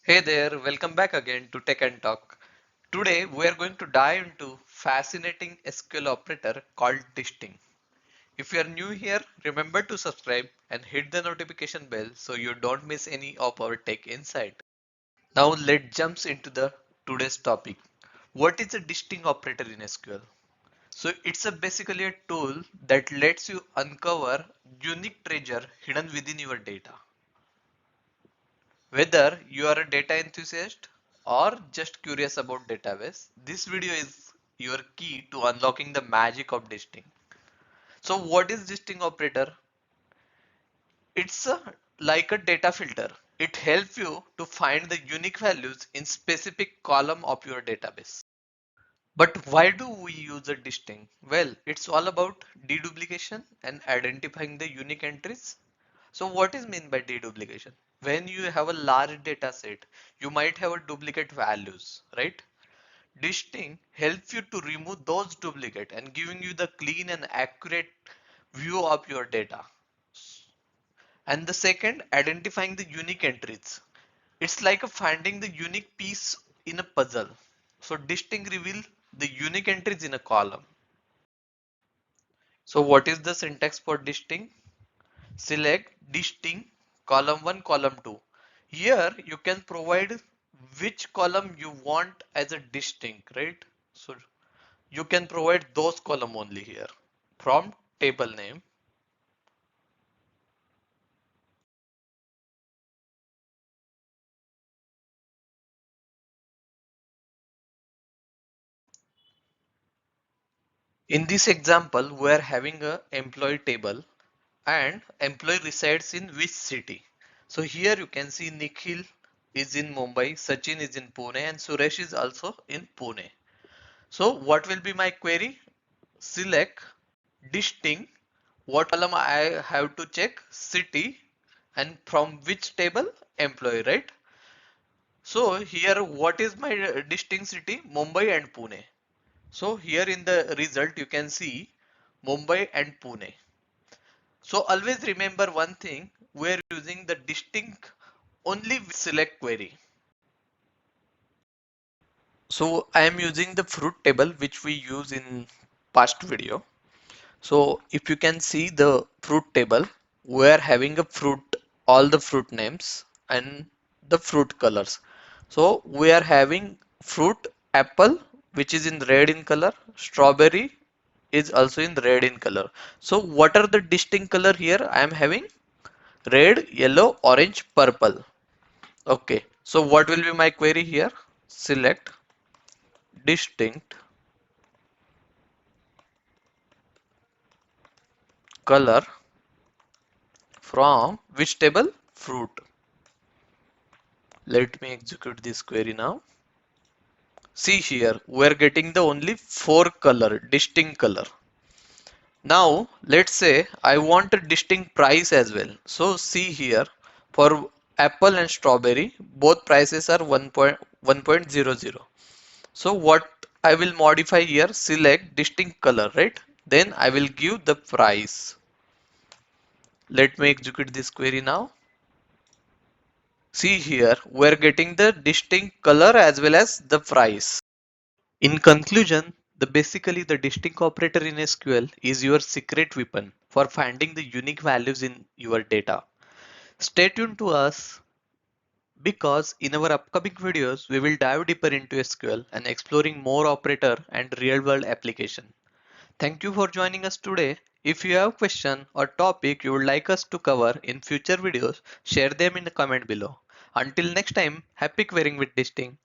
Hey there, welcome back again to Tech and Talk. Today we are going to dive into fascinating SQL operator called distinct. If you are new here, remember to subscribe and hit the notification bell so you don't miss any of our tech insight. Now let's jump into the today's topic. What is a distinct operator in SQL? So it's basically a tool that lets you uncover unique treasure hidden within your data. Whether you are a data enthusiast or just curious about database, this video is your key to unlocking the magic of distinct. So what is distinct operator? It's like a data filter. It helps you to find the unique values in specific column of your database. But why do we use a distinct? Well, it's all about deduplication and identifying the unique entries. So what is meant by deduplication? When you have a large data set, you might have a duplicate values, right? Distinct helps you to remove those duplicate and giving you the clean and accurate view of your data. And the second, identifying the unique entries. It's like a finding the unique piece in a puzzle. So distinct reveal the unique entries in a column. So what is the syntax for distinct? Select distinct column 1, column 2. Here you can provide which column you want as a distinct, right? So you can provide those column only here from table name. In this example, we are having a employee table and employee resides in which city. So here you can see Nikhil is in Mumbai, Sachin is in Pune and Suresh is also in Pune. So what will be my query? Select distinct. What column I have to check? City and from which table? Employee, right? So here what is my distinct city? Mumbai and Pune. So here in the result you can see Mumbai and Pune. So always remember one thing, we're using the distinct only with select query. So I am using the fruit table which we use in past video. So if you can see the fruit table, we are having a fruit, all the fruit names and the fruit colors. So we are having fruit apple which is in red in color, strawberry is also in red in color. So what are the distinct color here? I am having red, yellow, orange, purple. Okay. So what will be my query here? Select distinct color from which table? Fruit. Let me execute this query now. See here, we're getting the only four color, distinct color. Now, let's say I want a distinct price as well. So see here, for apple and strawberry, both prices are 1.1.00. So what I will modify here, select distinct color, right? Then I will give the price. Let me execute this query now. See here, we're getting the distinct color as well as the price. In conclusion, basically the distinct operator in SQL is your secret weapon for finding the unique values in your data. Stay tuned to us because in our upcoming videos we will dive deeper into SQL and exploring more operator and real world application. Thank you for joining us today. If you have a question or topic you would like us to cover in future videos, share them in the comment below. Until next time, happy querying with distinct.